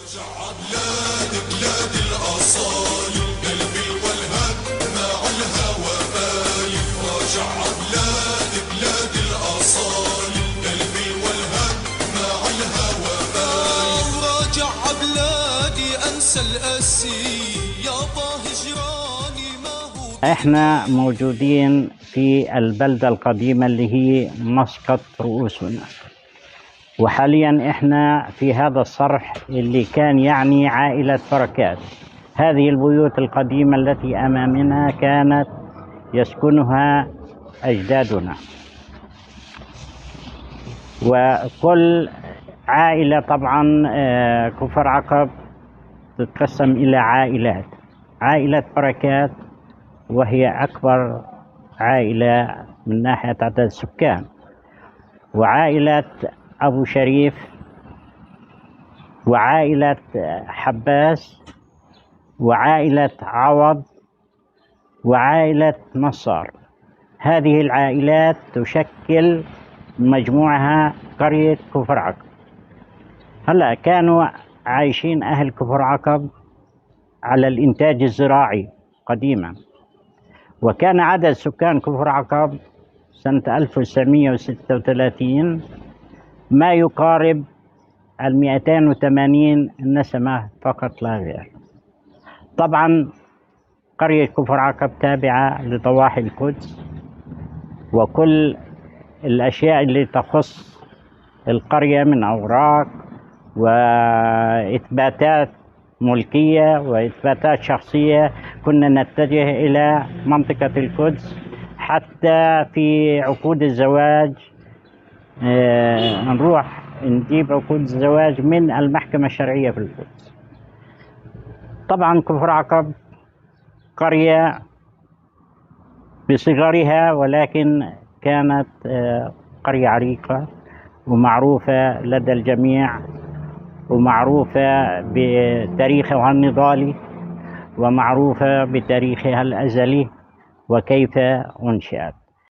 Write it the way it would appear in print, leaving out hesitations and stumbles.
بلاد بلاد الأصال قلبي والهد مع الهوى باين راجع بلاد بلاد الأصال قلبي والهد مع الهوى باين راجع بلادي أنسى الأسي يابا هجراني ما هو. احنا موجودين في البلدة القديمة اللي هي مسقط رؤوسنا، وحاليا احنا في هذا الصرح اللي كان يعني عائلة بركات. هذه البيوت القديمة التي امامنا كانت يسكنها اجدادنا، وكل عائلة طبعا كفر عقب تتقسم الى عائلات. عائلة بركات وهي اكبر عائلة من ناحية عدد السكان، وعائلة أبو شريف، وعائلة حباس، وعائلة عوض، وعائلة نصار. هذه العائلات تشكل مجموعها قرية كفر عقب. هلا كانوا عايشين أهل كفر عقب على الإنتاج الزراعي قديما، وكان عدد سكان كفر عقب سنة 1936 ما يقارب 280 نسمة فقط لا غير. طبعا قرية كفر عقب تابعة لضواحي القدس، وكل الأشياء اللي تخص القرية من أوراق وإثباتات ملكية وإثباتات شخصية كنا نتجه إلى منطقة القدس. حتى في عقود الزواج نروح نجيب عقود الزواج من المحكمة الشرعية في القدس. طبعا كفر عقب قرية بصغرها، ولكن كانت قرية عريقة ومعروفة لدى الجميع، ومعروفة بتاريخها النضالي، ومعروفة بتاريخها الأزلي وكيف أنشئت.